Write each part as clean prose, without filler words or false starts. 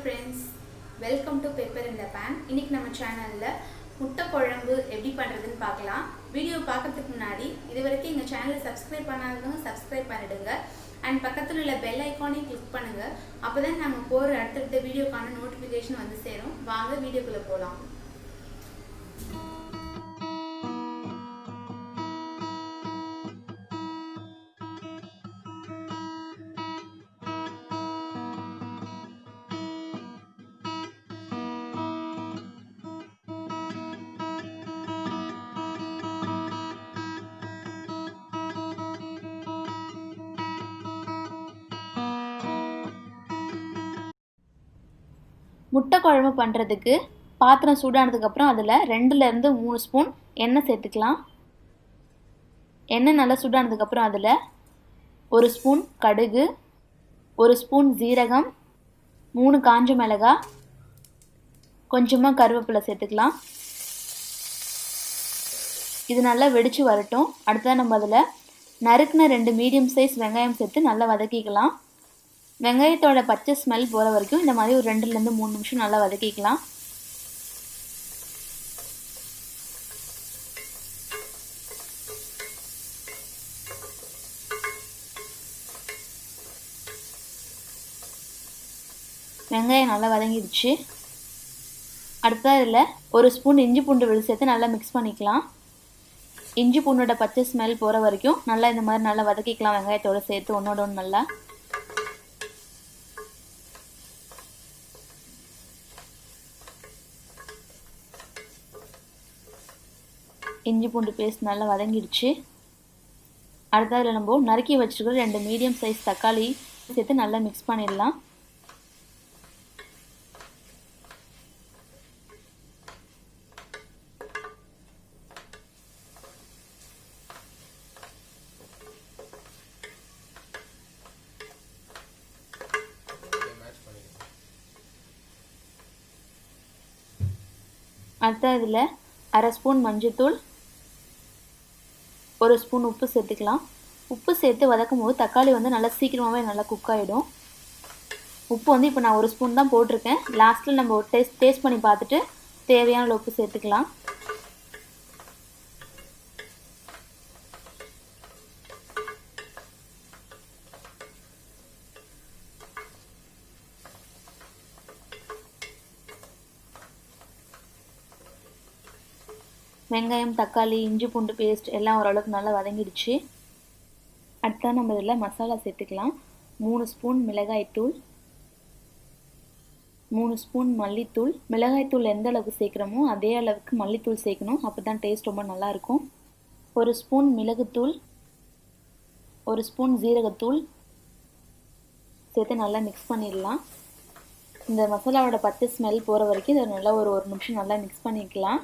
friends, welcome to Pepper in the Pan. இன்னைக்கு நம்ம சேனல்ல முட்டை குழம்பு எப்படி பண்றதுன்னு பார்க்கலாம். வீடியோ பார்க்கிறதுக்கு முன்னாடி இதுவரைக்கும் எங்க சேனலை சப்ஸ்கிரைப் பண்ணாதவங்க சப்ஸ்கிரைப் பண்ணிடுங்க and பக்கத்துல உள்ள பெல் ஐகானை கிளிக் பண்ணுங்க. அப்பதான் நாங்க போற அடுத்த வீடியோக்கான நோட்டிஃபிகேஷன் வந்து சேரும். வாங்க வீடியோக்குள்ள போலாம். முட்டை குழம்பு பண்ணுறதுக்கு பாத்திரம் சூடானதுக்கப்புறம் அதில் 2லேருந்து 3 ஸ்பூன் எண்ணெய் சேர்த்துக்கலாம். எண்ணெய் நல்லா சூடானதுக்கப்புறம் அதில் 1 ஸ்பூன் கடுகு, 1 ஸ்பூன் ஜீரகம், 3 காஞ்ச மிளகாய், கொஞ்சமாக கருவேப்பிலை சேர்த்துக்கலாம். இது நல்லா வெடித்து வரட்டும். அடுத்ததாக நம்ம அதில் நறுக்குன 2 மீடியம் சைஸ் வெங்காயம் சேர்த்து நல்லா வதக்கிக்கலாம். வெங்காயத்தோட பச்சை ஸ்மெல் போகிற வரைக்கும் இந்த மாதிரி ஒரு 2லேருந்து 3 நிமிஷம் நல்லா வதக்கிக்கலாம். வெங்காயம் நல்லா வதங்கிடுச்சு. அடுத்தது இதில் 1 ஸ்பூன் இஞ்சி பூண்டு விழுது சேர்த்து நல்லா மிக்ஸ் பண்ணிக்கலாம். இஞ்சி பூண்டோட பச்சை ஸ்மெல் போகிற வரைக்கும் நல்லா இந்த மாதிரி நல்லா வதக்கிக்கலாம். வெங்காயத்தோடு சேர்த்து ஒன்றோட ஒன்று நல்லா. இஞ்சி பூண்டு பேஸ்ட் நல்லா வதங்கிடுச்சு. அடுத்ததில் நம்ம நறுக்கி வச்சுருக்கிற 2 மீடியம் சைஸ் தக்காளி சேர்த்து நல்லா மிக்ஸ் பண்ணிடலாம். அடுத்த இதில் 1/2 ஸ்பூன் மஞ்சள்தூள், 1 ஸ்பூன் உப்பு சேர்த்துக்கலாம். உப்பு சேர்த்து வதக்கும் போது தக்காளி வந்து நல்லா சீக்கிரமாகவே நல்லா குக் ஆகிடும். உப்பு வந்து இப்போ நான் 1 ஸ்பூன் தான் போட்டிருக்கேன். லாஸ்ட்டில் நம்ம டேஸ்ட் பண்ணி பார்த்துட்டு தேவையான உப்பு சேர்த்துக்கலாம். வெங்காயம், தக்காளி, இஞ்சி பூண்டு பேஸ்ட் எல்லாம் ஓரளவுக்கு நல்லா வதங்கிடுச்சு. அடுத்தா நம்ம இதில் மசாலா சேர்த்துக்கலாம். 3 ஸ்பூன் மிளகாய்த்தூள், 3 ஸ்பூன் மல்லித்தூள். மிளகாய்த்தூள் எந்த அளவுக்கு சேர்க்குறோமோ அதே அளவுக்கு மல்லித்தூள் சேர்க்கணும். அப்போ தான் டேஸ்ட் ரொம்ப நல்லாயிருக்கும். 1 ஸ்பூன் மிளகுத்தூள், 1 ஸ்பூன் ஜீரகத்தூள் சேர்த்து நல்லா மிக்ஸ் பண்ணிடலாம். இந்த மசாலாவோட பச்சை ஸ்மெல் போகிற வரைக்கும் இதை நல்லா ஒரு நிமிஷம் நல்லா மிக்ஸ் பண்ணிக்கலாம்.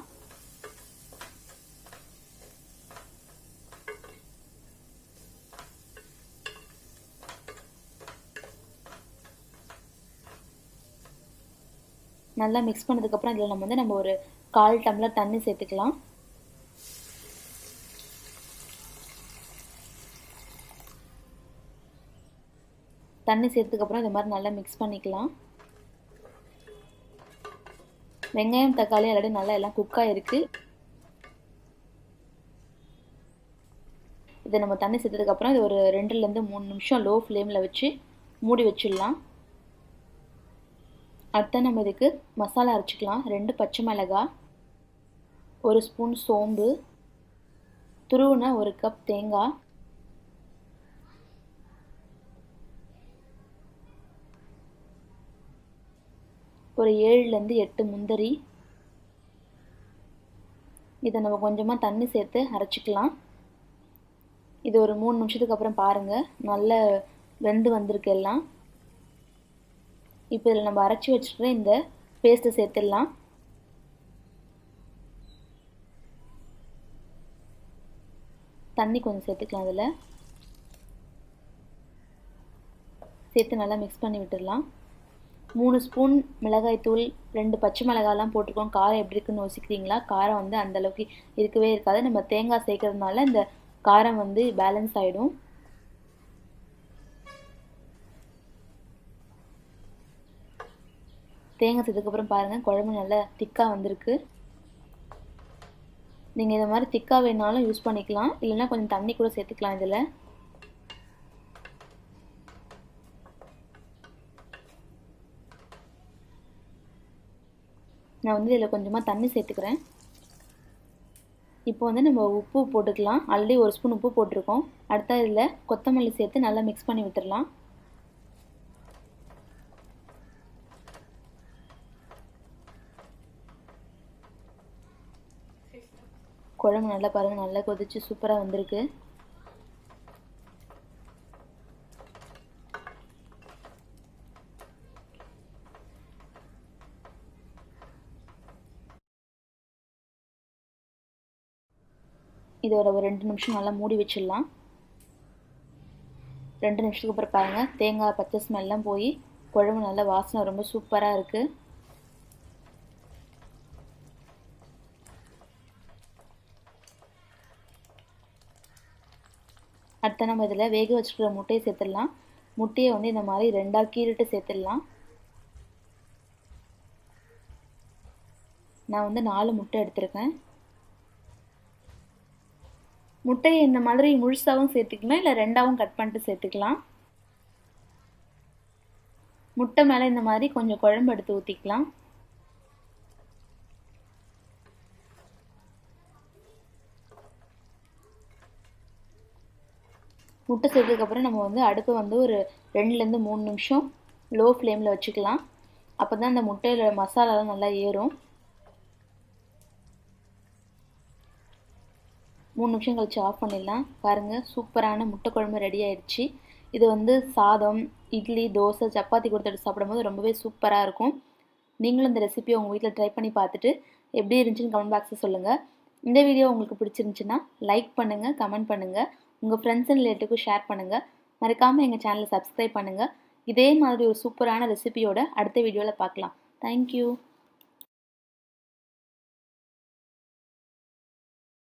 நல்லா மிக்ஸ் பண்ணதுக்கப்புறம் இதில் நம்ம ஒரு 1/4 டம்ளர் தண்ணி சேர்த்துக்கலாம். தண்ணி சேர்த்ததுக்கப்புறம் இது மாதிரி நல்லா மிக்ஸ் பண்ணிக்கலாம். வெங்காயம், தக்காளி ஆல்ரெடி நல்லா எல்லாம் குக்காக இருக்குது. இதை நம்ம தண்ணி சேர்த்ததுக்கப்புறம் இது ஒரு 2லேருந்து 3 நிமிஷம் லோ ஃப்ளேமில் வச்சு மூடி வச்சிடலாம். அடுத்த நம்ம இதுக்கு மசாலா அரைச்சிக்கலாம். 2 பச்சை மிளகாய், 1 ஸ்பூன் சோம்பு, துருவின 1 கப் தேங்காய், ஒரு 7லேருந்து 8 முந்திரி. இதை நம்ம கொஞ்சமாக தண்ணி சேர்த்து அரைச்சிக்கலாம். இது ஒரு 3 நிமிஷத்துக்கு அப்புறம் பாருங்கள் நல்லா வெந்து வந்திருக்கு எல்லாம். இப்போ இதில் நம்ம அரைச்சி வச்சுட்டு இந்த பேஸ்ட்டை சேர்த்துடலாம். தண்ணி கொஞ்சம் சேர்த்துக்கலாம். அதில் சேர்த்து நல்லா மிக்ஸ் பண்ணி விட்டுடலாம். 3 ஸ்பூன் மிளகாய்த்தூள், 2 பச்சை மிளகாய்லாம் போட்டிருக்கோம். காரம் எப்படி இருக்குன்னு யோசிக்கிறீங்களா? காரம் வந்து அந்தளவுக்கு இருக்கவே இருக்காது. நம்ம தேங்காய் சேர்க்கறதுனால இந்த காரம் வந்து பேலன்ஸ் ஆகிடும். தேங்காய் சேர்த்ததுக்கப்புறம் பாருங்கள் குழம்பு நல்லா திக்காக வந்திருக்கு. நீங்கள் இதை மாதிரி திக்காக வேணாலும் யூஸ் பண்ணிக்கலாம், இல்லைன்னா கொஞ்சம் தண்ணி கூட சேர்த்துக்கலாம். இதில் நான் வந்து இதில் கொஞ்சமாக தண்ணி சேர்த்துக்கிறேன். இப்போ வந்து நம்ம உப்பு போட்டுக்கலாம். ஆல்ரெடி 1 ஸ்பூன் உப்பு போட்டிருக்கோம். அடுத்த இதில் கொத்தமல்லி சேர்த்து நல்லா மிக்ஸ் பண்ணி விட்டுடலாம். குழம்பு நல்லா பாருங்கள், நல்லா கொதிச்சு சூப்பராக வந்திருக்கு. இதோட ஒரு 2 நிமிஷம் நல்லா மூடி வச்சிடலாம். 2 நிமிஷத்துக்கு அப்புறம் பாருங்கள், தேங்காய் பச்சை ஸ்மெல்லாம் போய் குழம்பு நல்லா வாசனை ரொம்ப சூப்பராக இருக்குது. அடுத்த நம்ம இதில் வேக வச்சுக்கிற முட்டையை சேர்த்துடலாம். முட்டையை வந்து இந்த மாதிரி 2ஆக கீறிட்டு சேர்த்துடலாம். நான் வந்து 4 முட்டை எடுத்திருக்கேன். முட்டையை இந்த மாதிரி முழுசாகவும் சேர்த்துக்கலாம், இல்லை 2ஆகவும் கட் பண்ணிட்டு சேர்த்துக்கலாம். முட்டை மேலே இந்த மாதிரி கொஞ்சம் குழம்பு எடுத்து ஊற்றிக்கலாம். முட்டை சேர்த்ததுக்கப்புறம் நம்ம வந்து அடுப்பை வந்து ஒரு 2லேருந்து 3 நிமிஷம் லோ ஃப்ளேமில் வச்சுக்கலாம். அப்போ தான் அந்த முட்டையில் மசாலாலாம் நல்லா ஏறும். 3 நிமிஷம் கழிச்சு ஆஃப் பண்ணிடலாம். பாருங்கள், சூப்பரான முட்டை குழம்பு ரெடி ஆயிடுச்சு. இது வந்து சாதம், இட்லி, தோசை, சப்பாத்தி கொடுத்துட்டு சாப்பிடும்போது ரொம்பவே சூப்பராக இருக்கும். நீங்களும் இந்த ரெசிபியை உங்கள் வீட்டில் ட்ரை பண்ணி பார்த்துட்டு எப்படி இருந்துச்சுன்னு கமெண்ட் பாக்ஸில் சொல்லுங்கள். இந்த வீடியோ உங்களுக்கு பிடிச்சிருந்துச்சுன்னா லைக் பண்ணுங்கள், கமெண்ட் பண்ணுங்கள், உங்கள் ஃப்ரெண்ட்ஸ் அண்ட் ரிலேட்டிவ்க்கு ஷேர் பண்ணுங்கள். மறக்காமல் எங்கள் சேனலை சப்ஸ்கிரைப் பண்ணுங்கள். இதே மாதிரி ஒரு சூப்பரான ரெசிபியோட அடுத்த வீடியோவில் பார்க்கலாம். தேங்க்யூ.